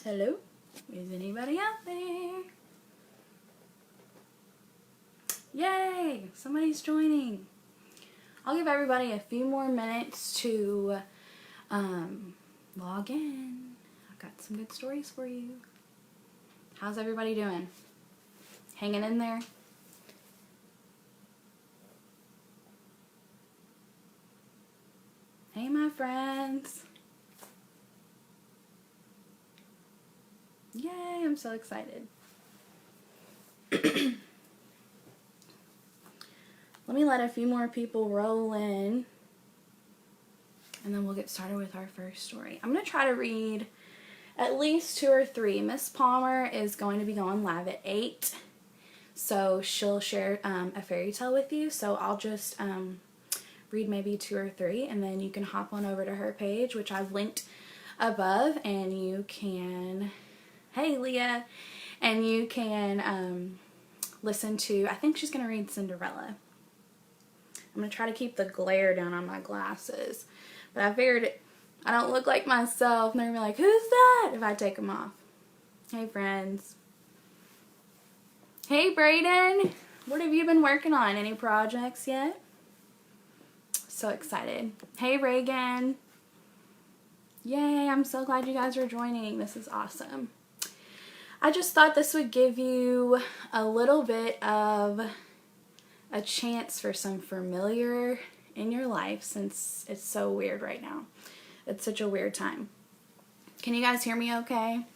Hello? Is anybody out there? Yay! Somebody's joining. I'll give everybody a few more minutes to log in. I've got some good stories for you. How's everybody doing? Hanging in there? Hey, my friends. Yay, I'm so excited. Let me let a few more people roll in, and then we'll get started with our first story. I'm going to try to read at least 2 or 3. Miss Palmer is going to be going live at 8, so she'll share a fairy tale with you. So I'll just read maybe 2 or 3, and then you can hop on over to her page, which I've linked above, and you can, hey Leah, and you can listen to, I think she's going to read Cinderella. I'm going to try to keep the glare down on my glasses, but I figured I don't look like myself, and they're going to be like, who's that, if I take them off. Hey friends. Hey Brayden, what have you been working on? Any projects yet? So excited. Hey Reagan. Yay, I'm so glad you guys are joining. This is awesome. I just thought this would give you a little bit of a chance for some familiar in your life, since it's so weird right now. It's such a weird time. Can you guys hear me okay?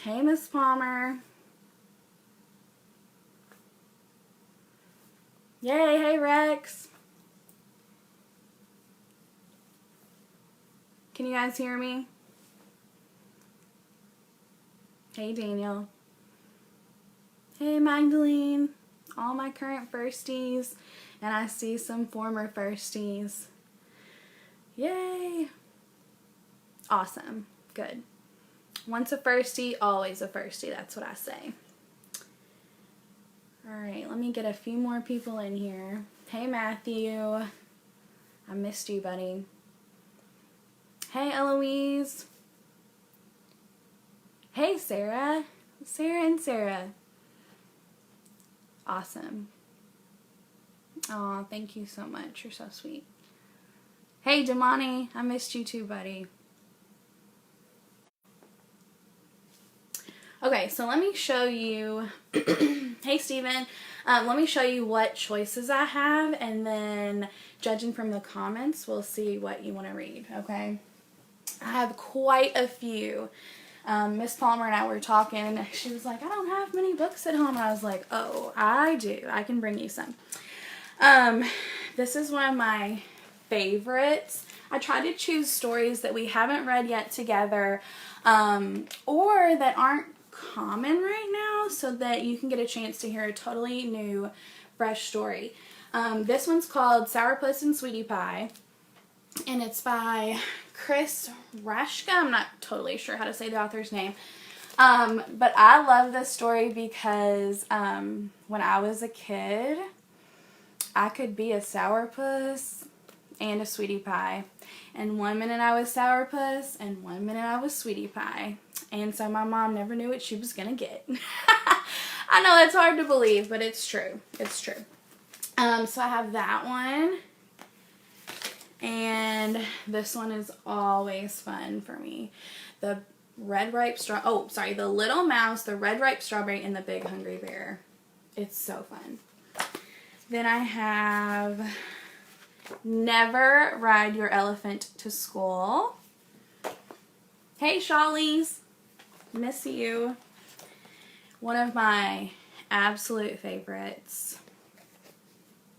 Hey Miss Palmer. Yay, hey Rex. Can you guys hear me? Hey Daniel. Hey Magdalene. All my current firsties, and I see some former firsties. Yay. Awesome. Good. Once a firstie, always a firstie. That's what I say. Alright, let me get a few more people in here. Hey Matthew. I missed you, buddy. Hey Eloise. Hey Sarah. Sarah and Sarah. Awesome. Aw, thank you so much. You're so sweet. Hey Damani. I missed you too, buddy. Okay, so let me show you. Hey Steven. Let me show you what choices I have, and then judging from the comments, we'll see what you want to read, okay? I have quite a few. Miss Palmer and I were talking. She was like, I don't have many books at home. I was like, oh, I do. I can bring you some. This is one of my favorites. I try to choose stories that we haven't read yet together, or that aren't common right now, so that you can get a chance to hear a totally new, fresh story. This one's called Sourpuss and Sweetie Pie, and it's by Chris Rashka. I'm not totally sure how to say the author's name. But I love this story because when I was a kid, I could be a sourpuss and a sweetie pie. And one minute I was sourpuss, and one minute I was sweetie pie. And so my mom never knew what she was going to get. I know that's hard to believe, but it's true. It's true. So I have that one. And this one is always fun for me. The the Little Mouse, the Red Ripe Strawberry, and the Big Hungry Bear. It's so fun. Then I have Never Ride Your Elephant to School. Hey Shawleys, miss you. One of my absolute favorites,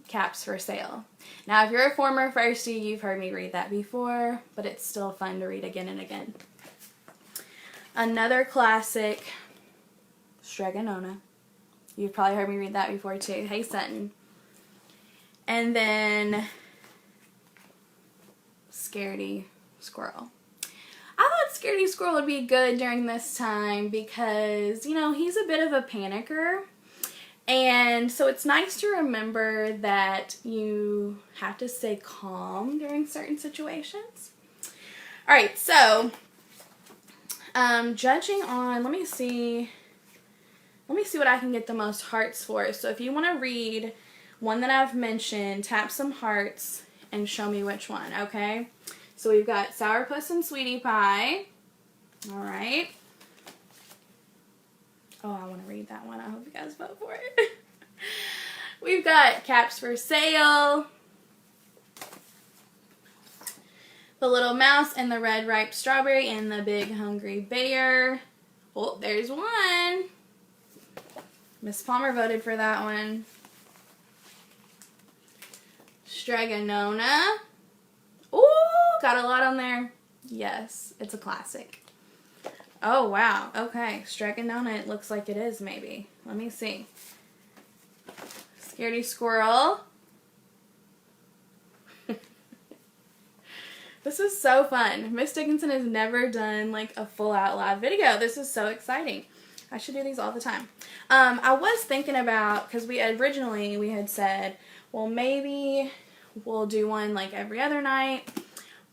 Caps for Sale. Now, if you're a former firstie, you've heard me read that before, but it's still fun to read again and again. Another classic, Stregonona. You've probably heard me read that before too. Hey Sutton. And then Scaredy Squirrel. I thought Scaredy Squirrel would be good during this time because, you know, he's a bit of a panicker. And so it's nice to remember that you have to stay calm during certain situations. All right, so judging on, let me see what I can get the most hearts for. So if you want to read one that I've mentioned, tap some hearts and show me which one, okay? So we've got Sourpuss and Sweetie Pie. All right. Oh, I want to read that one. I hope you guys vote for it. We've got Caps for Sale, The Little Mouse and the Red Ripe Strawberry, and the Big Hungry Bear. Oh, there's one. Miss Palmer voted for that one. Stragonona. Ooh, got a lot on there. Yes, it's a classic. Oh, wow. Okay, Stragonona, it looks like it is, maybe. Let me see. Scaredy Squirrel. This is so fun. Miss Dickinson has never done like a full out live video. This is so exciting. I should do these all the time. I was thinking about, because we had said, well, maybe we'll do one like every other night.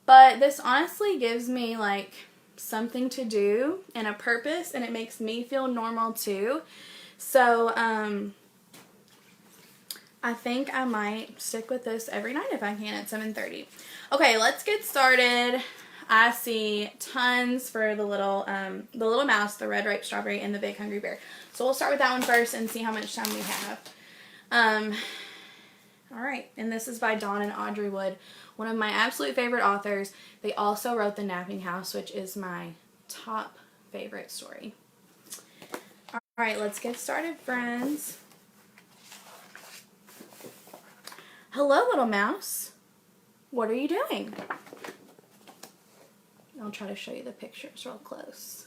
But this honestly gives me like something to do and a purpose, and it makes me feel normal too. So I think I might stick with this every night if I can at 7:30. Okay, let's get started. I see tons for the little mouse, the red ripe strawberry, and the big hungry bear. So we'll start with that one first and see how much time we have. All right, and this is by Dawn and Audrey Wood, one of my absolute favorite authors. They also wrote The Napping House, which is my top favorite story. All right, let's get started, friends. Hello, little mouse. What are you doing? I'll try to show you the pictures real close.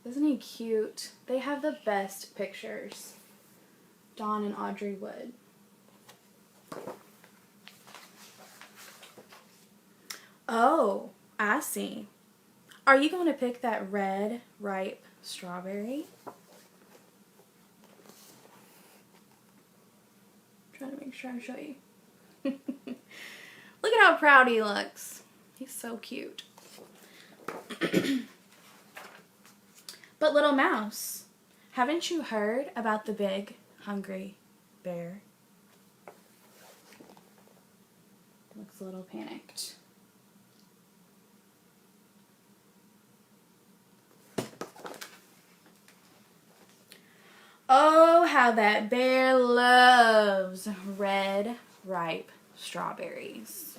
Isn't he cute? They have the best pictures. Dawn and Audrey Wood. Oh, I see. Are you going to pick that red, ripe strawberry? I'm trying to make sure I show you. Look at how proud he looks. He's so cute. But little mouse, haven't you heard about the big hungry bear? Looks a little panicked. Oh, how that bear loves red, ripe strawberries.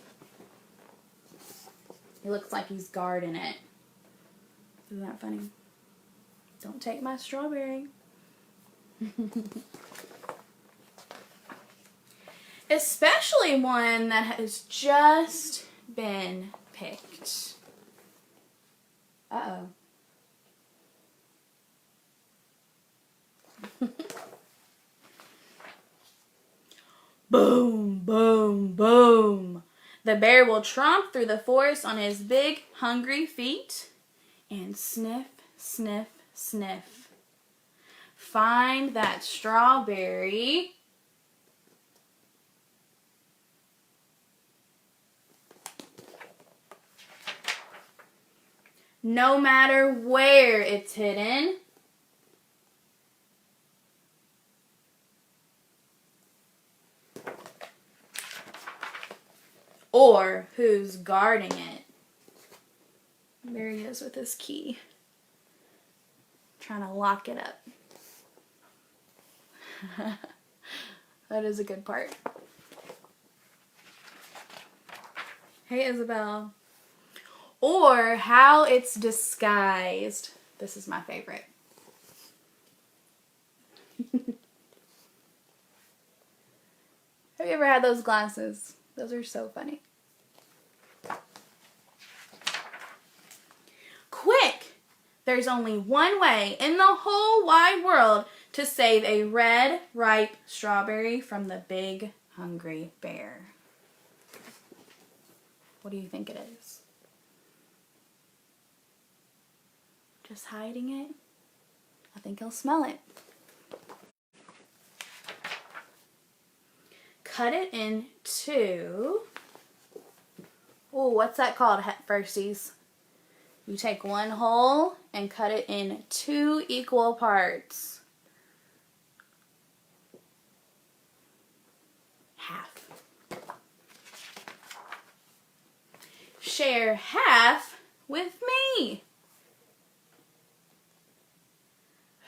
It looks like he's guarding it. Isn't that funny? Don't take my strawberry. Especially one that has just been picked. Uh-oh. Boom, boom, boom. The bear will tromp through the forest on his big, hungry feet and sniff, sniff, sniff. Find that strawberry. No matter where it's hidden. Or who's guarding it. There he is with his key. Trying to lock it up. That is a good part. Hey, Isabel. Or how it's disguised. This is my favorite. Have you ever had those glasses? Those are so funny. Quick! There's only one way in the whole wide world to save a red, ripe strawberry from the big, hungry bear. What do you think it is? Just hiding it? I think he'll smell it. cut it into, oh, what's that called, firsties? You take one whole and cut it in 2 equal parts. Half. Share half with me.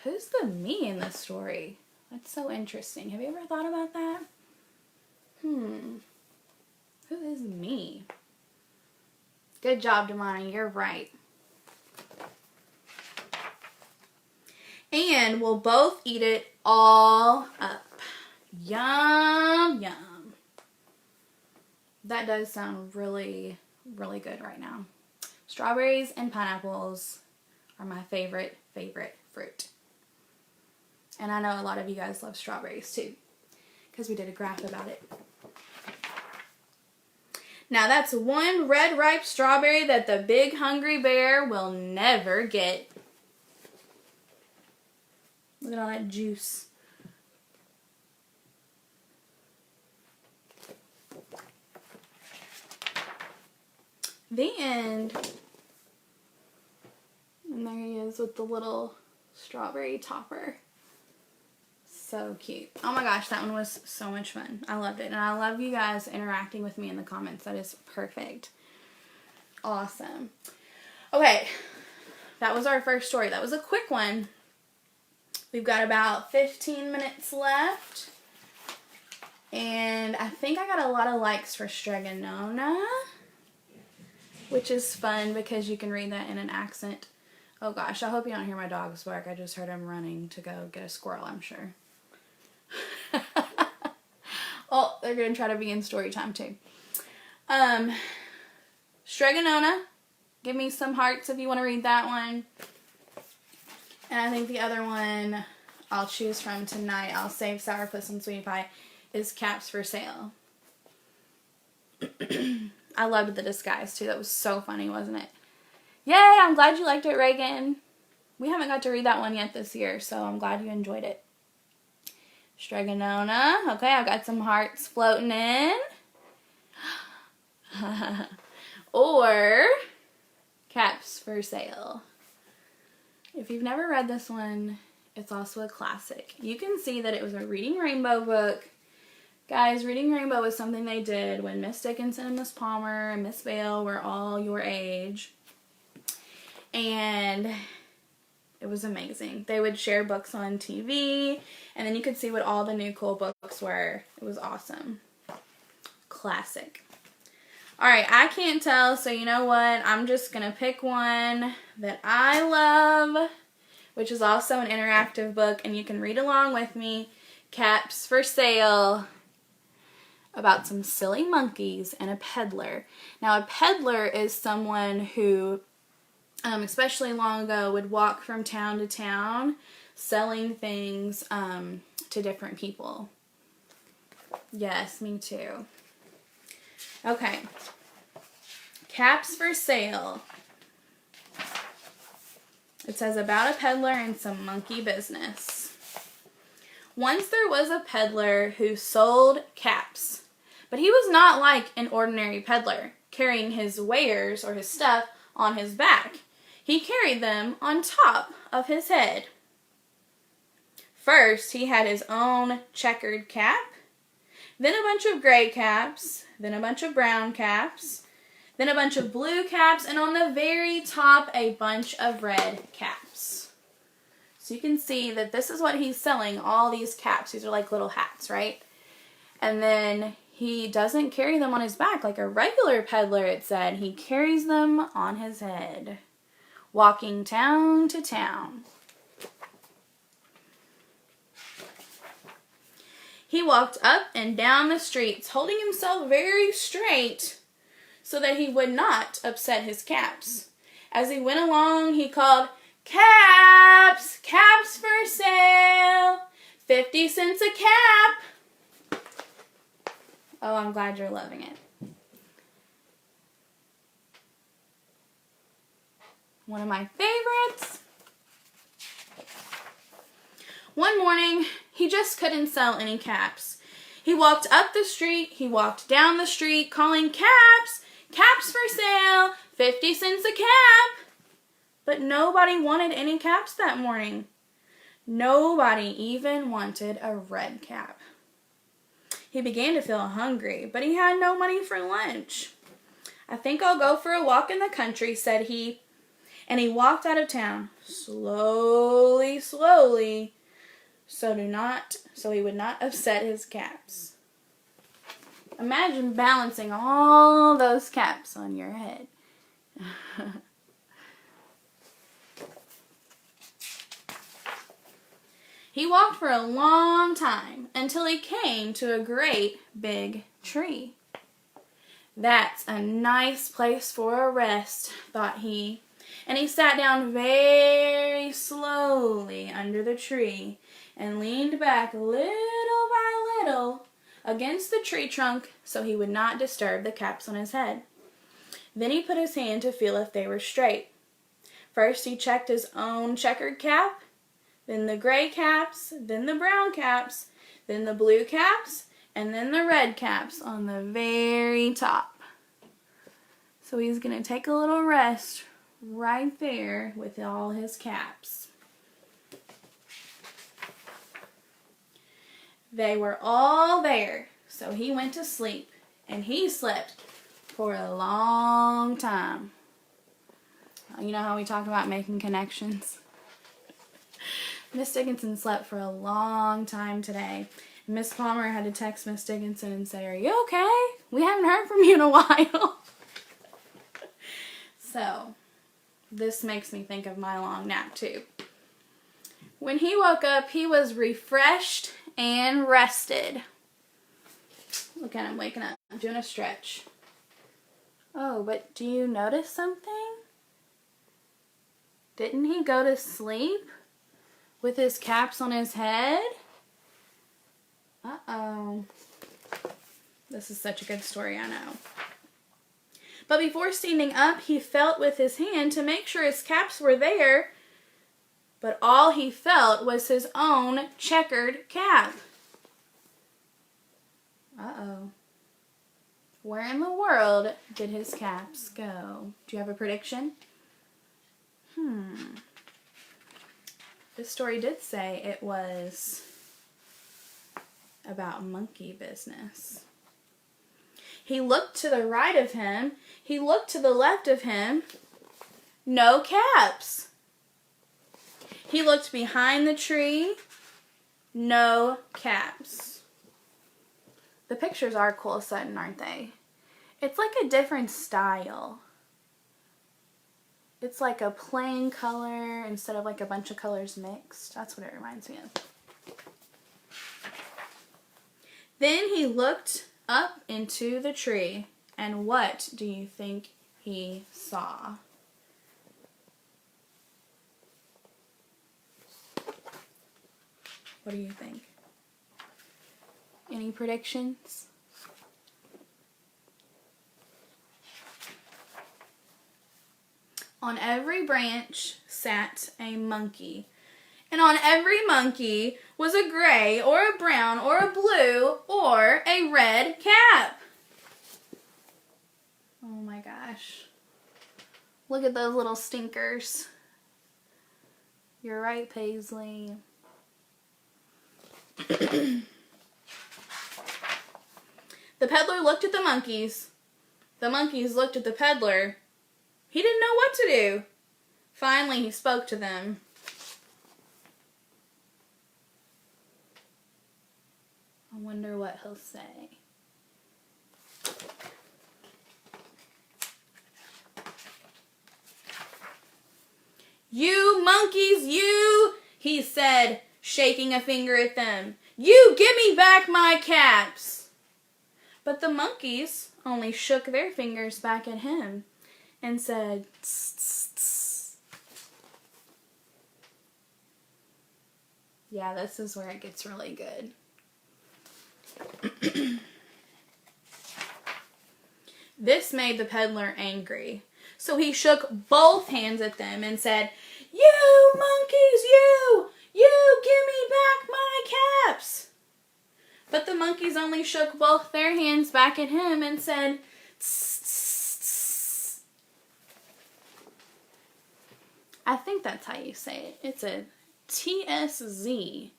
Who's the me in this story? That's so interesting. Have you ever thought about that? Who is me? Good job, Damani. You're right. And we'll both eat it all up. Yum, yum. That does sound really, really good right now. Strawberries and pineapples are my favorite fruit. And I know a lot of you guys love strawberries too, because we did a graph about it. Now that's one red ripe strawberry that the big hungry bear will never get. Look at all that juice. The end. And there he is with the little strawberry topper. So cute. Oh my gosh, that one was so much fun. I loved it. And I love you guys interacting with me in the comments. That is perfect. Awesome. Okay, that was our first story. That was a quick one. We've got about 15 minutes left. And I think I got a lot of likes for Stregonona, which is fun because you can read that in an accent. Oh gosh, I hope you don't hear my dogs bark. I just heard him running to go get a squirrel, I'm sure. Oh, they're going to try to be in story time too. Stregonona, give me some hearts if you want to read that one. And I think the other one I'll choose from tonight, I'll save Sourpuss and Sweetie Pie, is Caps for Sale. I loved the disguise too. That was so funny, wasn't it? Yay, I'm glad you liked it, Reagan. We haven't got to read that one yet this year, so I'm glad you enjoyed it. Stregonona. Okay, I've got some hearts floating in. Or Caps for Sale. If you've never read this one, it's also a classic. You can see that it was a Reading Rainbow book. Guys, Reading Rainbow was something they did when Miss Dickinson and Miss Palmer and Miss Vale were all your age. And it was amazing. They would share books on TV, and then you could see what all the new cool books were. It was awesome. Classic. Alright, I can't tell, so you know what? I'm just going to pick one that I love, which is also an interactive book, and you can read along with me. Caps for Sale, about some silly monkeys and a peddler. Now, a peddler is someone who, especially long ago, would walk from town to town selling things to different people. Yes, me too. Okay. Caps for Sale. It says about a peddler and some monkey business. Once there was a peddler who sold caps, but he was not like an ordinary peddler, carrying his wares or his stuff on his back. He carried them on top of his head. First, he had his own checkered cap, then a bunch of gray caps, then a bunch of brown caps, then a bunch of blue caps, and on the very top, a bunch of red caps. So you can see that this is what he's selling, all these caps. These are like little hats, right? And then he doesn't carry them on his back like a regular peddler, it said. He carries them on his head, walking town to town. He walked up and down the streets, holding himself very straight so that he would not upset his caps. As he went along, he called, "Caps! Caps for sale! 50 cents a cap!" Oh, I'm glad you're loving it. One of my favorites. One morning, he just couldn't sell any caps. He walked up the street, he walked down the street, calling caps, caps for sale, 50 cents a cap. But nobody wanted any caps that morning. Nobody even wanted a red cap. He began to feel hungry, but he had no money for lunch. I think I'll go for a walk in the country, said he. And he walked out of town, slowly, slowly, so he would not upset his caps. Imagine balancing all those caps on your head. He walked for a long time until he came to a great big tree. That's a nice place for a rest, thought he, and he sat down very slowly under the tree and leaned back little by little against the tree trunk so he would not disturb the caps on his head. Then he put his hand to feel if they were straight. First he checked his own checkered cap, then the gray caps, then the brown caps, then the blue caps, and then the red caps on the very top. So he's going to take a little rest right there with all his caps. They were all there, so he went to sleep, and he slept for a long time. You know how we talk about making connections? Miss Dickinson slept for a long time today. Miss Palmer had to text Miss Dickinson and say, "Are you okay? We haven't heard from you in a while." So, this makes me think of my long nap too. When he woke up, he was refreshed and rested. Look at him waking up, doing a stretch. Oh, but do you notice something? Didn't he go to sleep with his caps on his head? Uh-oh. This is such a good story, I know. But before standing up, he felt with his hand to make sure his caps were there. But all he felt was his own checkered cap. Uh-oh. Where in the world did his caps go? Do you have a prediction? This story did say it was about monkey business. He looked to the right of him. He looked to the left of him. No caps. He looked behind the tree. No caps. The pictures are cool, Sutton, aren't they? It's like a different style. It's like a plain color instead of like a bunch of colors mixed. That's what it reminds me of. Then he looked up into the tree, and what do you think he saw? What do you think? Any predictions? On every branch sat a monkey, and on every monkey was a gray or a brown or a blue or a red cap. Oh my gosh. Look at those little stinkers. You're right, Paisley. The peddler looked at the monkeys. The monkeys looked at the peddler. He didn't know what to do. Finally, he spoke to them. I wonder what he'll say. "You monkeys, you," he said, shaking a finger at them. "You give me back my caps." But the monkeys only shook their fingers back at him and said, "Tss, tss, tss." Yeah, this is where it gets really good. This made the peddler angry, so he shook both hands at them and said, "You monkeys, you give me back my caps." But the monkeys only shook both their hands back at him and said, tss, tss, tss. I think that's how you say it. It's a TSZ.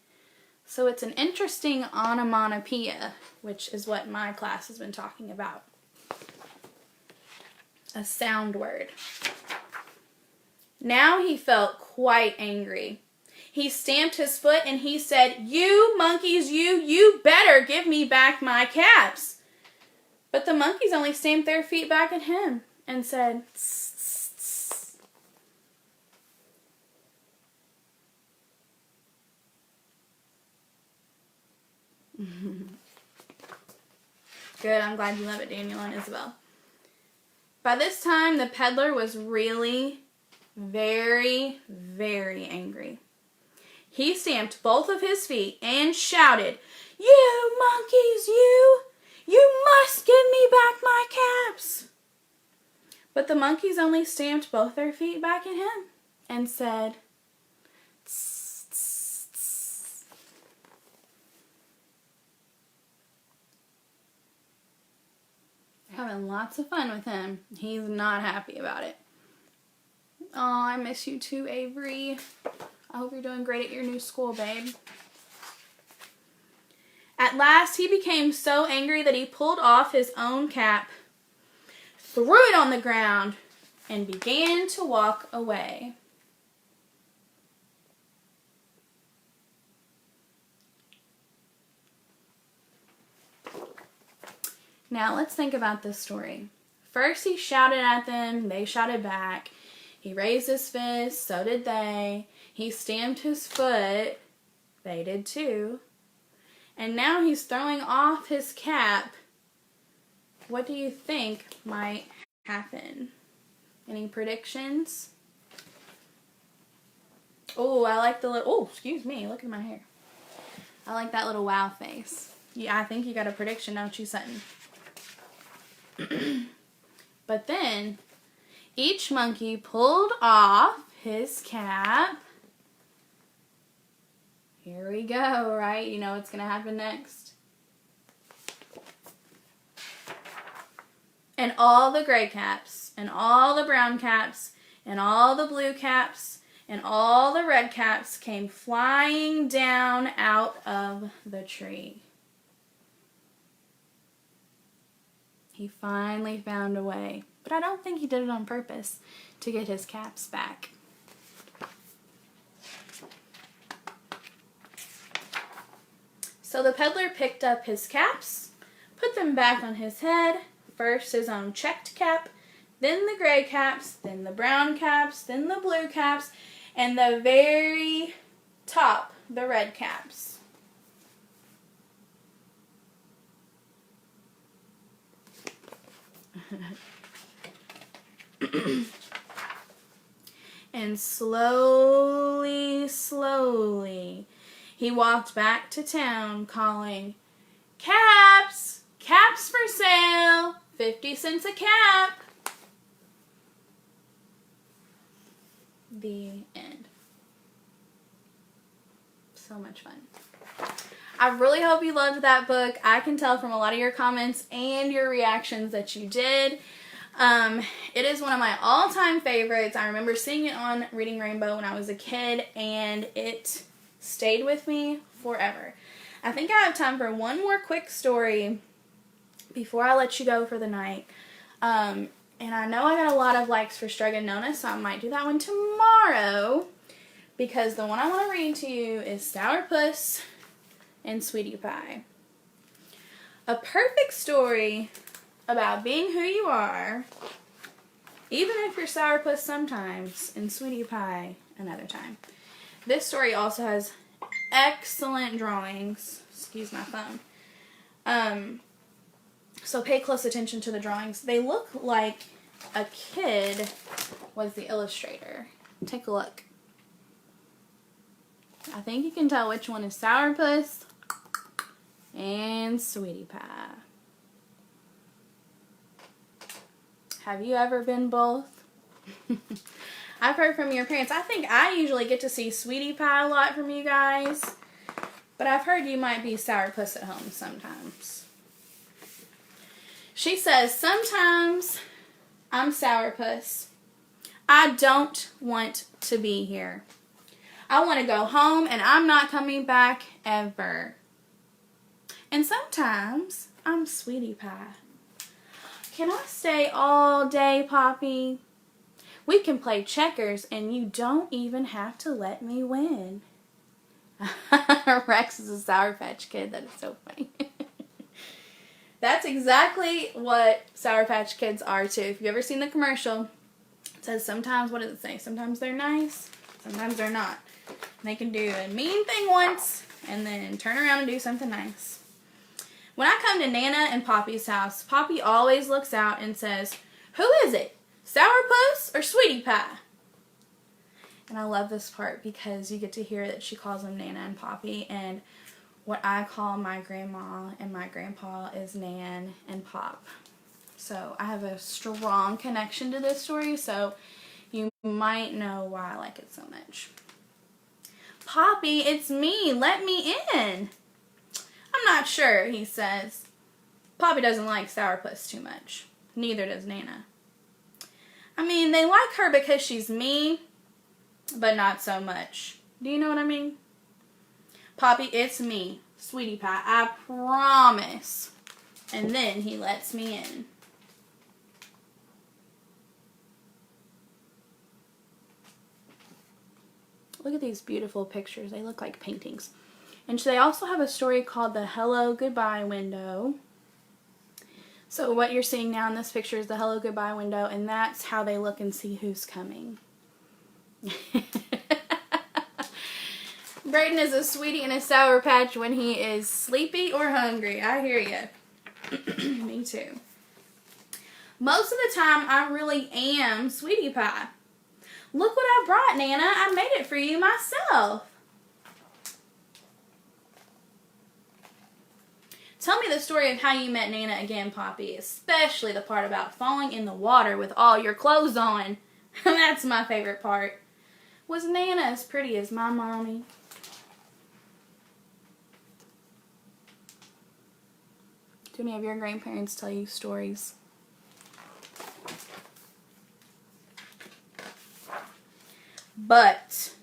So it's an interesting onomatopoeia, which is what my class has been talking about. A sound word. Now he felt quite angry. He stamped his foot and he said, "You monkeys, you better give me back my caps." But the monkeys only stamped their feet back at him and said, "Tss, tss, tss." Good, I'm glad you love it, Daniel and Isabel. By this time, the peddler was really very, very angry. He stamped both of his feet and shouted, "You monkeys, you must give me back my caps." But the monkeys only stamped both their feet back at him and said, "Tss, tss, tss." Having lots of fun with him. He's not happy about it. Oh, I miss you too, Avery. I hope you're doing great at your new school, babe. At last, he became so angry that he pulled off his own cap, threw it on the ground, and began to walk away. Now, let's think about this story. First, he shouted at them. They shouted back. He raised his fist. So did they. He stamped his foot. They did too. And now he's throwing off his cap. What do you think might happen? Any predictions? Oh, I like the little... Oh, excuse me. Look at my hair. I like that little wow face. Yeah, I think you got a prediction, don't you, Sutton? But then, each monkey pulled off his cap. Here we go, right? You know what's going to happen next. And all the gray caps, and all the brown caps, and all the blue caps, and all the red caps came flying down out of the tree. He finally found a way, but I don't think he did it on purpose to get his caps back. So the peddler picked up his caps, put them back on his head, first his own checked cap, then the gray caps, then the brown caps, then the blue caps, and the very top, the red caps. And slowly, slowly, he walked back to town calling, "Caps! Caps for sale! 50 cents a cap!" The end. So much fun. I really hope you loved that book. I can tell from a lot of your comments and your reactions that you did. It is one of my all-time favorites. I remember seeing it on Reading Rainbow when I was a kid, and it stayed with me forever. I think I have time for one more quick story before I let you go for the night. And I know I got a lot of likes for Strug and Nona, so I might do that one tomorrow, because the one I want to read to you is Sourpuss and Sweetie Pie. A perfect story about being who you are, even if you're Sourpuss sometimes and Sweetie Pie another time. This story also has excellent drawings. Excuse my phone. So pay close attention to the drawings. They look like a kid was the illustrator. Take a look. I think you can tell which one is Sourpuss and Sweetie Pie. Have you ever been both? I've heard from your parents. I think I usually get to see Sweetie Pie a lot from you guys. But I've heard you might be Sourpuss at home sometimes. She says, sometimes I'm Sourpuss. I don't want to be here. I want to go home and I'm not coming back ever. And sometimes I'm Sweetie Pie. Can I stay all day, Poppy? We can play checkers and you don't even have to let me win. Rex is a Sour Patch Kid. That is so funny. That's exactly what Sour Patch Kids are too. If you've ever seen the commercial, it says sometimes, what does it say? Sometimes they're nice, sometimes they're not. And they can do a mean thing once and then turn around and do something nice. When I come to Nana and Poppy's house, Poppy always looks out and says, "Who is it? Sourpuss or Sweetie Pie?" And I love this part because you get to hear that she calls them Nana and Poppy, and what I call my grandma and my grandpa is Nan and Pop. So I have a strong connection to this story, so you might know why I like it so much. "Poppy, it's me. Let me in." "I'm not sure," he says. Poppy doesn't like Sourpuss too much. Neither does Nana. I mean, they like her because she's me, but not so much. Do you know what I mean? "Poppy, it's me, Sweetie Pie. I promise." And then he lets me in. Look at these beautiful pictures. They look like paintings. And they also have a story called the Hello Goodbye window. So what you're seeing now in this picture is the Hello Goodbye window, and that's how they look and see who's coming. Brayden is a sweetie and a Sour Patch when he is sleepy or hungry. I hear you. Me too. Most of the time, I really am Sweetie Pie. "Look what I brought, Nana. I made it for you myself." Tell me the story of how you met Nana again, Poppy, especially the part about falling in the water with all your clothes on. That's my favorite part. Was Nana as pretty as my mommy? Do any of your grandparents tell you stories? But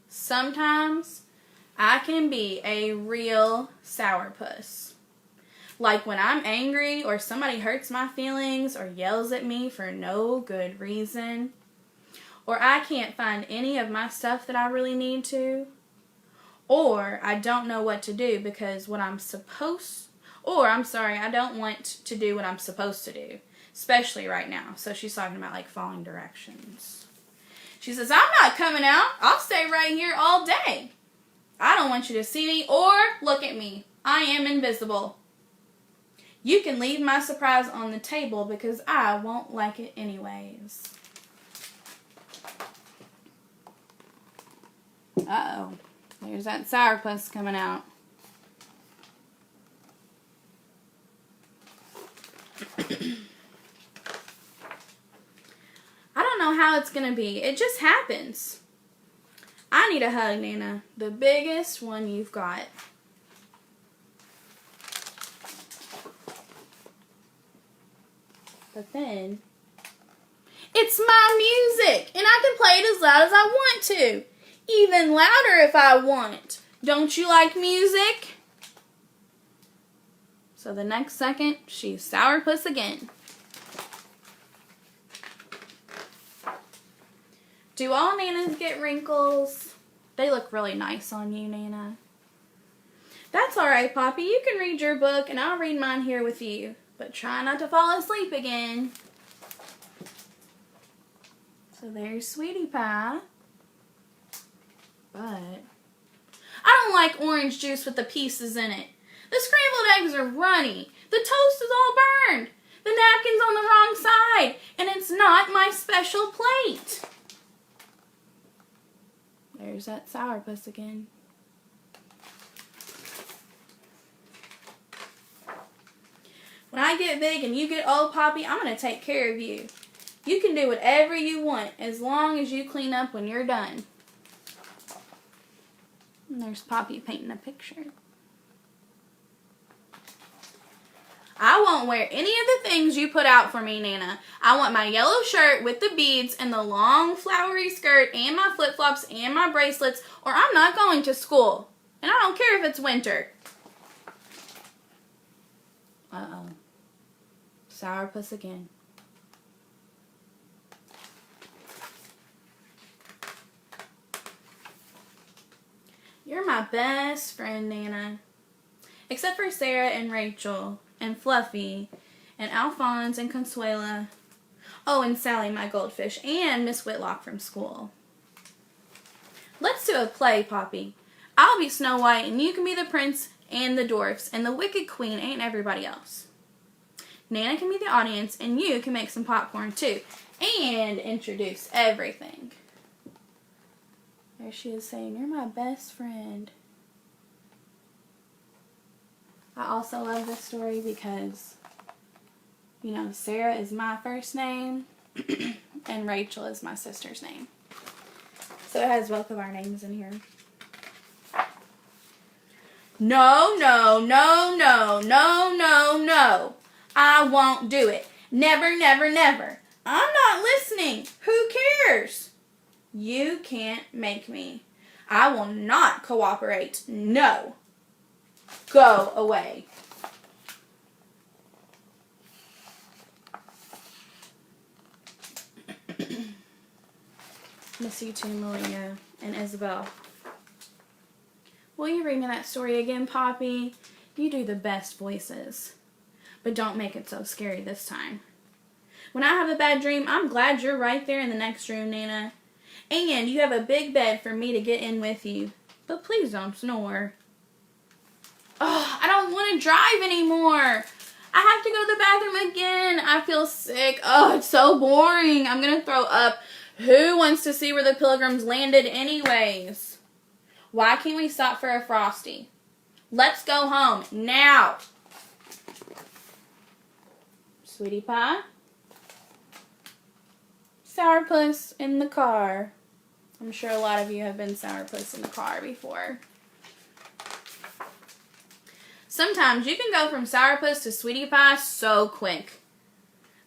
sometimes I can be a real sourpuss. Like when I'm angry or somebody hurts my feelings or yells at me for no good reason, or I can't find any of my stuff that I really need to, or I don't know what to do because I don't want to do what I'm supposed to do, especially right now. So she's talking about like following directions. She says, "I'm not coming out. I'll stay right here all day. I don't want you to see me or look at me. I am invisible. You can leave my surprise on the table because I won't like it anyways." Uh-oh. There's that Sourpuss coming out. I don't know how it's going to be. It just happens. I need a hug, Nana. The biggest one you've got. But then, it's my music, and I can play it as loud as I want to. Even louder if I want. Don't you like music? So the next second, she's Sourpuss again. Do all Nanas get wrinkles? They look really nice on you, Nana. That's alright, Poppy. You can read your book, and I'll read mine here with you. But try not to fall asleep again. So there's Sweetie Pie. But I don't like orange juice with the pieces in it. The scrambled eggs are runny. The toast is all burned. The napkin's on the wrong side. And it's not my special plate. There's that Sourpuss again. When I get big and you get old, Poppy, I'm going to take care of you. You can do whatever you want as long as you clean up when you're done. And there's Poppy painting a picture. I won't wear any of the things you put out for me, Nana. I want my yellow shirt with the beads and the long flowery skirt and my flip-flops and my bracelets, or I'm not going to school. And I don't care if it's winter. Uh-oh. Sourpuss again. You're my best friend, Nana. Except for Sarah and Rachel and Fluffy and Alphonse and Consuela. Oh, and Sally, my goldfish, and Miss Whitlock from school. Let's do a play, Poppy. I'll be Snow White and you can be the prince and the dwarfs, and the wicked queen ain't everybody else. Nana can be the audience and you can make some popcorn too and introduce everything. There she is saying, you're my best friend. I also love this story because, you know, Sarah is my first name and Rachel is my sister's name. So it has both of our names in here. No, no, no, no, no, no, no. I won't do it. Never, never, never. I'm not listening. Who cares? You can't make me. I will not cooperate. No. Go away. Miss you too, Malia and Isabel. Will you read me that story again, Poppy? You do the best voices. But don't make it so scary this time. When I have a bad dream, I'm glad you're right there in the next room, Nana. And you have a big bed for me to get in with you. But please don't snore. Oh, I don't want to drive anymore. I have to go to the bathroom again. I feel sick. Oh, it's so boring. I'm going to throw up. Who wants to see where the Pilgrims landed anyways? Why can't we stop for a Frosty? Let's go home now. Sweetie Pie? Sourpuss in the car. I'm sure a lot of you have been Sourpuss in the car before. Sometimes you can go from Sourpuss to Sweetie Pie so quick.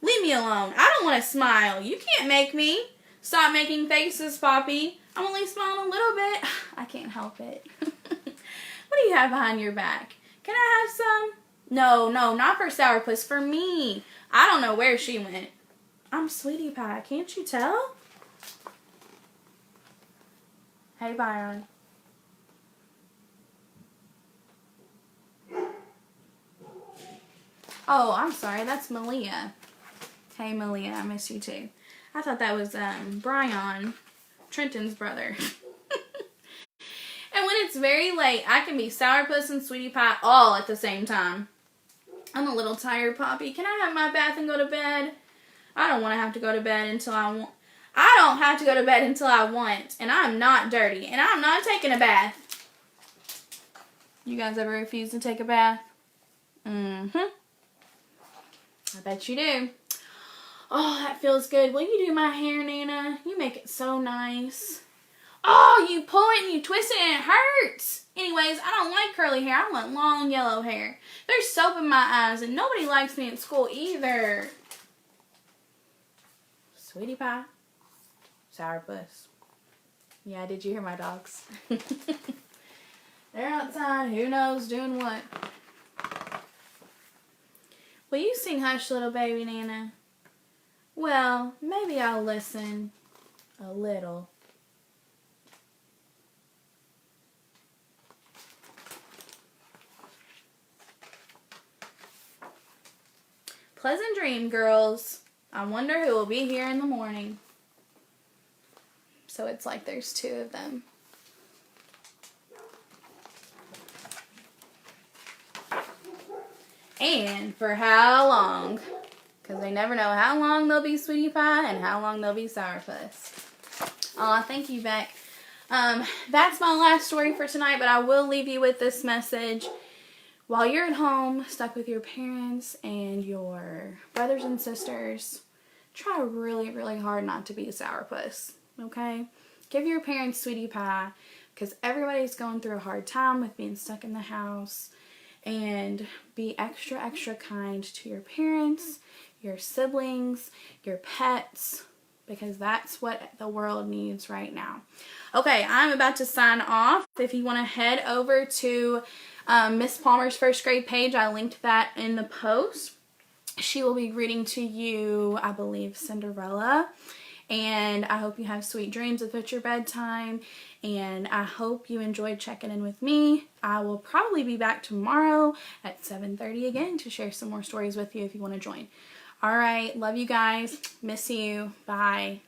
Leave me alone. I don't want to smile. You can't make me. Stop making faces, Poppy. I'm only smiling a little bit. I can't help it. What do you have behind your back? Can I have some? No, not for Sourpuss. For me. I don't know where she went. I'm Sweetie Pie. Can't you tell? Hey, Byron. Oh, I'm sorry. That's Malia. Hey, Malia. I miss you too. I thought that was Brian, Trenton's brother. And when it's very late, I can be Sourpuss and Sweetie Pie all at the same time. I'm a little tired, Poppy. Can I have my bath and go to bed? I don't want to have to go to bed until I want. I don't have to go to bed until I want. And I'm not dirty. And I'm not taking a bath. You guys ever refuse to take a bath? Mm-hmm. I bet you do. Oh, that feels good. Will you do my hair, Nana? You make it so nice. Oh, you pull it and you twist it and it hurts. Anyways, I don't like curly hair. I want long yellow hair. There's soap in my eyes and nobody likes me at school either. Sweetie Pie. Sourpuss. Yeah, did you hear my dogs? They're outside. Who knows doing what? Will you sing Hush Little Baby, Nana? Well, maybe I'll listen a little. Pleasant dream, girls. I wonder who will be here in the morning. So it's like there's two of them. And for how long? Because they never know how long they'll be Sweetie Pie and how long they'll be Sourpuss. Aw, thank you, Beck. That's my last story for tonight, but I will leave you with this message. While you're at home, stuck with your parents and your brothers and sisters, try really, really hard not to be a Sourpuss, okay? Give your parents Sweetie Pie, because everybody's going through a hard time with being stuck in the house. And be extra, extra kind to your parents, your siblings, your pets, because that's what the world needs right now. Okay, I'm about to sign off. If you want to head over to Miss Palmer's first grade page, I linked that in the post. She will be reading to you, I believe, Cinderella. And I hope you have sweet dreams at your bedtime. And I hope you enjoyed checking in with me. I will probably be back tomorrow at 7:30 again to share some more stories with you if you want to join. All right. Love you guys. Miss you. Bye.